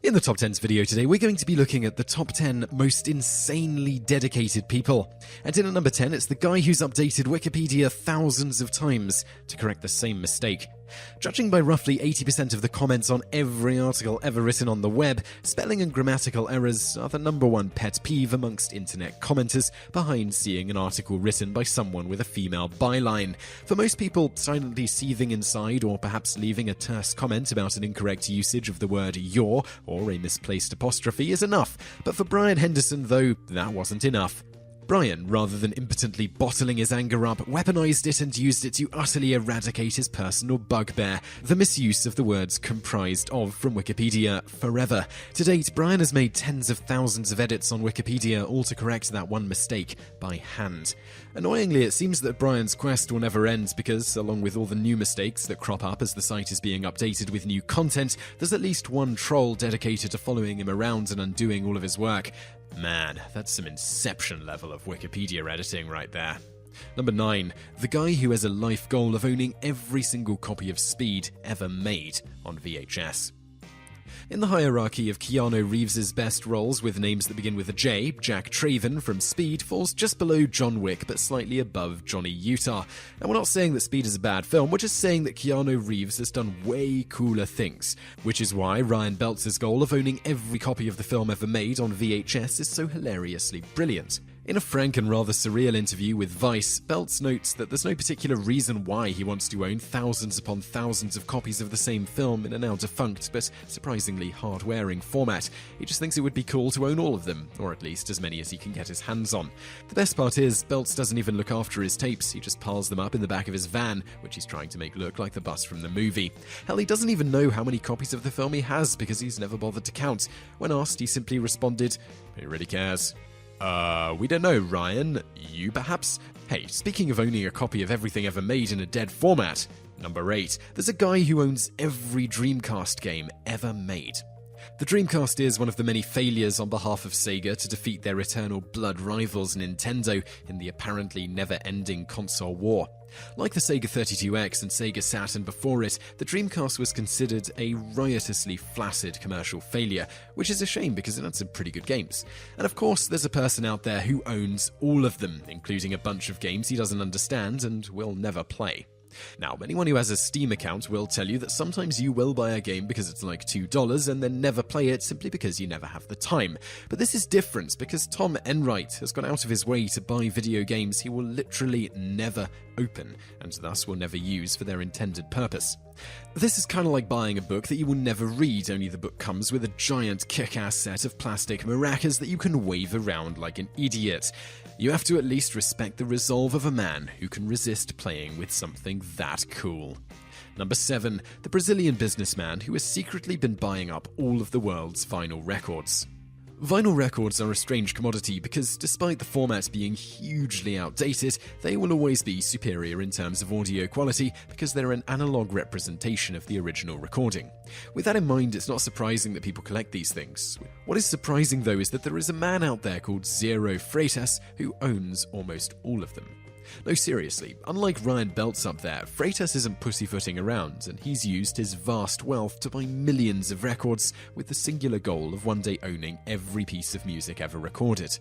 In the Top 10s video today, we're going to be looking at the top 10 most insanely dedicated people. And in at number 10, it's the guy who's updated Wikipedia thousands of times to correct the same mistake. Judging by roughly 80% of the comments on every article ever written on the web, spelling and grammatical errors are the number one pet peeve amongst internet commenters, behind seeing an article written by someone with a female byline. For most people, silently seething inside or perhaps leaving a terse comment about an incorrect usage of the word your or a misplaced apostrophe is enough. But for Brian Henderson, though, that wasn't enough. Brian, rather than impotently bottling his anger up, weaponized it and used it to utterly eradicate his personal bugbear, the misuse of the words comprised of from Wikipedia forever. To date, Brian has made tens of thousands of edits on Wikipedia, all to correct that one mistake by hand. Annoyingly, it seems that Brian's quest will never end because, along with all the new mistakes that crop up as the site is being updated with new content, there's at least one troll dedicated to following him around and undoing all of his work. Man, that's some Inception level of Wikipedia editing right there. Number 9. The guy who has a life goal of owning every single copy of Speed ever made on VHS. In the hierarchy of Keanu Reeves' best roles with names that begin with a J, Jack Traven from Speed falls just below John Wick but slightly above Johnny Utah. And we're not saying that Speed is a bad film, we're just saying that Keanu Reeves has done way cooler things, which is why Ryan Beltz's goal of owning every copy of the film ever made on VHS is so hilariously brilliant. In a frank and rather surreal interview with Vice, Beltz notes that there's no particular reason why he wants to own thousands upon thousands of copies of the same film in a now defunct but surprisingly hard-wearing format. He just thinks it would be cool to own all of them, or at least as many as he can get his hands on. The best part is, Beltz doesn't even look after his tapes, he just piles them up in the back of his van, which he's trying to make look like the bus from the movie. Hell, he doesn't even know how many copies of the film he has because he's never bothered to count. When asked, he simply responded, "Who really cares?" We don't know, Ryan. You perhaps? Hey, speaking of owning a copy of everything ever made in a dead format. Number 8. There's a guy who owns every Dreamcast game ever made. The Dreamcast is one of the many failures on behalf of Sega to defeat their eternal blood rivals Nintendo in the apparently never-ending console war. Like the Sega 32X and Sega Saturn before it, the Dreamcast was considered a riotously flaccid commercial failure, which is a shame because it had some pretty good games. And of course, there's a person out there who owns all of them, including a bunch of games he doesn't understand and will never play. Now, anyone who has a Steam account will tell you that sometimes you will buy a game because it's like $2 and then never play it simply because you never have the time. But this is different because Tom Enright has gone out of his way to buy video games he will literally never open and thus will never use for their intended purpose. This is kind of like buying a book that you will never read, only the book comes with a giant kick-ass set of plastic maracas that you can wave around like an idiot. You have to at least respect the resolve of a man who can resist playing with something that cool. Number 7. The Brazilian businessman who has secretly been buying up all of the world's vinyl records. Vinyl records are a strange commodity because despite the format being hugely outdated, they will always be superior in terms of audio quality because they're an analog representation of the original recording. With that in mind, it's not surprising that people collect these things. What is surprising though is that there is a man out there called Zero Freitas who owns almost all of them. No, seriously, unlike Ryan Beltz up there, Freitas isn't pussyfooting around, and he's used his vast wealth to buy millions of records with the singular goal of one day owning every piece of music ever recorded.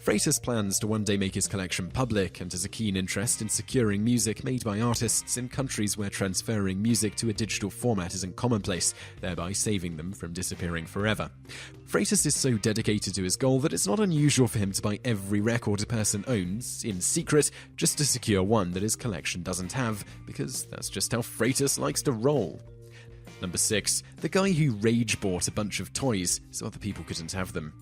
Freitas plans to one day make his collection public and has a keen interest in securing music made by artists in countries where transferring music to a digital format isn't commonplace, thereby saving them from disappearing forever. Freitas is so dedicated to his goal that it's not unusual for him to buy every record a person owns, in secret, just to secure one that his collection doesn't have, because that's just how Freitas likes to roll. Number 6. The guy who rage bought a bunch of toys so other people couldn't have them.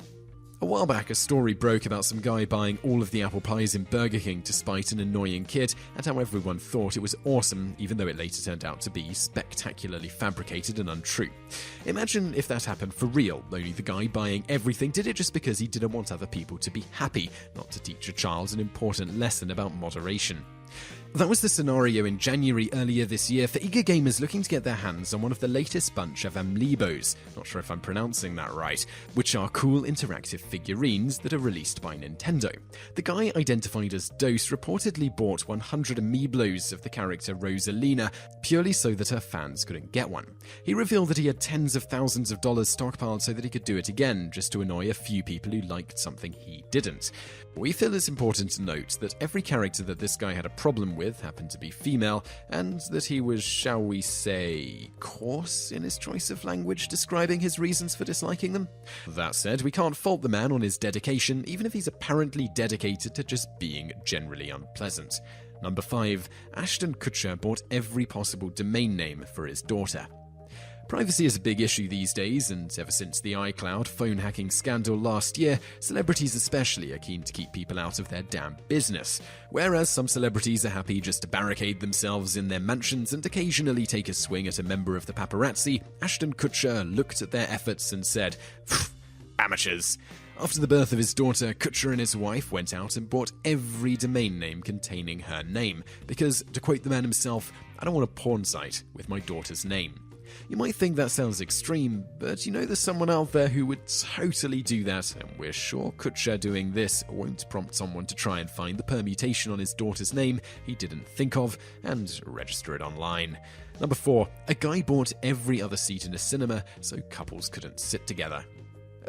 A while back, a story broke about some guy buying all of the apple pies in Burger King to spite an annoying kid, and how everyone thought it was awesome, even though it later turned out to be spectacularly fabricated and untrue. Imagine if that happened for real, only the guy buying everything did it just because he didn't want other people to be happy, not to teach a child an important lesson about moderation. That was the scenario in January earlier this year for eager gamers looking to get their hands on one of the latest bunch of Amiibos, not sure if I'm pronouncing that right, which are cool interactive figurines that are released by Nintendo. The guy identified as Dose reportedly bought 100 Amiibos of the character Rosalina purely so that her fans couldn't get one. He revealed that he had tens of thousands of dollars stockpiled so that he could do it again, just to annoy a few people who liked something he didn't. We feel it's important to note that every character that this guy had a problem with happened to be female, and that he was, shall we say, coarse in his choice of language describing his reasons for disliking them. That said, we can't fault the man on his dedication, even if he's apparently dedicated to just being generally unpleasant. Number 5. Ashton Kutcher bought every possible domain name for his daughter. Privacy is a big issue these days, and ever since the iCloud phone hacking scandal last year, celebrities especially are keen to keep people out of their damn business. Whereas some celebrities are happy just to barricade themselves in their mansions and occasionally take a swing at a member of the paparazzi, Ashton Kutcher looked at their efforts and said, "Amateurs." After the birth of his daughter, Kutcher and his wife went out and bought every domain name containing her name, because, to quote the man himself, "I don't want a porn site with my daughter's name." You might think that sounds extreme, but you know there's someone out there who would totally do that, and we're sure Kutcher doing this won't prompt someone to try and find the permutation on his daughter's name he didn't think of and register it online. Number 4. A guy bought every other seat in a cinema so couples couldn't sit together.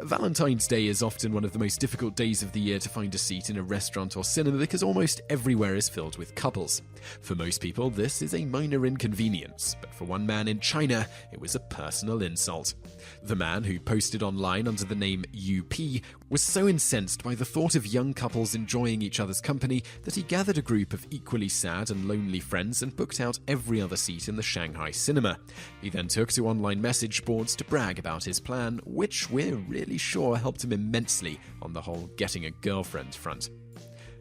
Valentine's Day is often one of the most difficult days of the year to find a seat in a restaurant or cinema because almost everywhere is filled with couples. For most people, this is a minor inconvenience, but for one man in China, it was a personal insult. The man, who posted online under the name UP, was so incensed by the thought of young couples enjoying each other's company that he gathered a group of equally sad and lonely friends and booked out every other seat in the Shanghai cinema. He then took to online message boards to brag about his plan, which we're really sure helped him immensely on the whole getting a girlfriend front.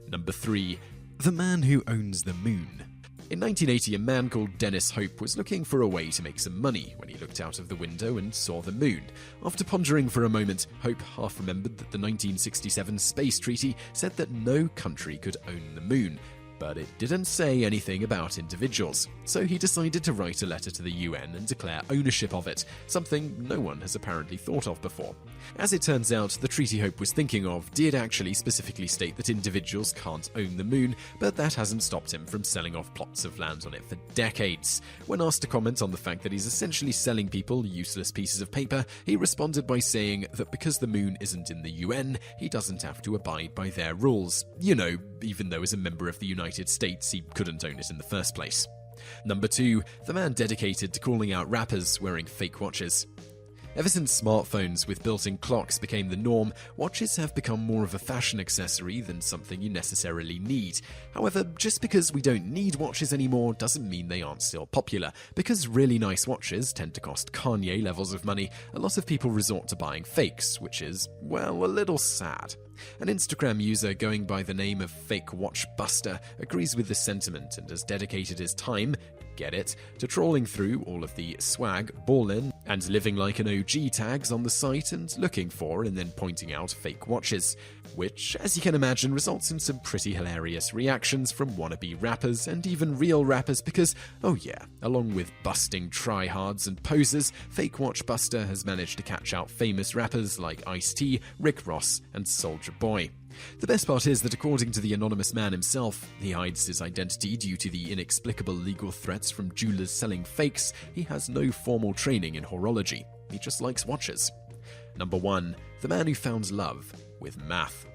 Number 3. The man who owns the moon. In 1980, a man called Dennis Hope was looking for a way to make some money when he looked out of the window and saw the moon. After pondering for a moment, Hope half remembered that the 1967 Space Treaty said that no country could own the moon, but it didn't say anything about individuals. So he decided to write a letter to the UN and declare ownership of it, something no one has apparently thought of before. As it turns out, the treaty Hope was thinking of did actually specifically state that individuals can't own the moon, but that hasn't stopped him from selling off plots of land on it for decades. When asked to comment on the fact that he's essentially selling people useless pieces of paper, he responded by saying that because the moon isn't in the UN, he doesn't have to abide by their rules. You know, even though as a member of the United States, he couldn't own it in the first place. Number 2. The man dedicated to calling out rappers wearing fake watches. Ever since smartphones with built-in clocks became the norm, watches have become more of a fashion accessory than something you necessarily need. However, just because we don't need watches anymore doesn't mean they aren't still popular. Because really nice watches tend to cost Kanye levels of money, a lot of people resort to buying fakes, which is, well, a little sad. An Instagram user going by the name of Fake Watch Buster agrees with this sentiment and has dedicated his time, get it, to trawling through all of the swag, ballin', and living like an OG tags on the site and looking for and then pointing out fake watches, which, as you can imagine, results in some pretty hilarious reactions from wannabe rappers and even real rappers because, oh yeah, along with busting tryhards and posers, Fake Watch Buster has managed to catch out famous rappers like Ice-T, Rick Ross, and Soulja Boy. The best part is that according to the anonymous man himself, he hides his identity due to the inexplicable legal threats from jewelers selling fakes. He has no formal training in horology. He just likes watches. Number 1. The man who found love with math.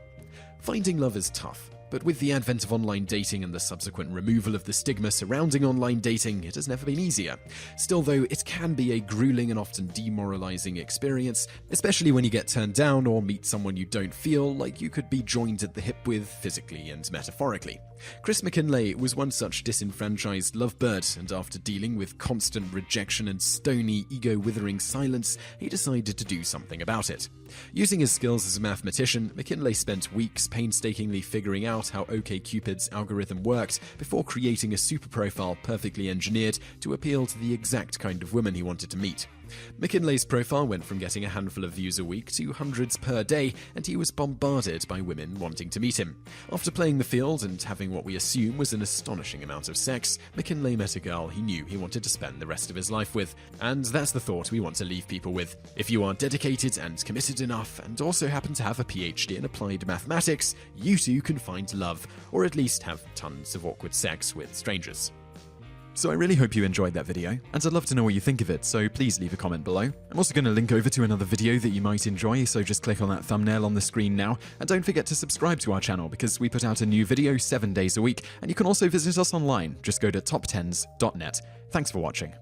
Finding love is tough, but with the advent of online dating and the subsequent removal of the stigma surrounding online dating, it has never been easier. Still though, it can be a grueling and often demoralizing experience, especially when you get turned down or meet someone you don't feel like you could be joined at the hip with physically and metaphorically. Chris McKinley was one such disenfranchised lovebird, and after dealing with constant rejection and stony, ego-withering silence, he decided to do something about it. Using his skills as a mathematician, McKinley spent weeks painstakingly figuring out how OkCupid's algorithm worked before creating a super profile perfectly engineered to appeal to the exact kind of woman he wanted to meet. McKinley's profile went from getting a handful of views a week to hundreds per day, and he was bombarded by women wanting to meet him. After playing the field and having what we assume was an astonishing amount of sex, McKinley met a girl he knew he wanted to spend the rest of his life with. And that's the thought we want to leave people with. If you are dedicated and committed enough, and also happen to have a PhD in applied mathematics, you too can find love, or at least have tons of awkward sex with strangers. So I really hope you enjoyed that video, and I'd love to know what you think of it, so please leave a comment below. I'm also going to link over to another video that you might enjoy, so just click on that thumbnail on the screen now, and don't forget to subscribe to our channel because we put out a new video 7 days a week, and you can also visit us online. Just go to TopTenz.net. Thanks for watching.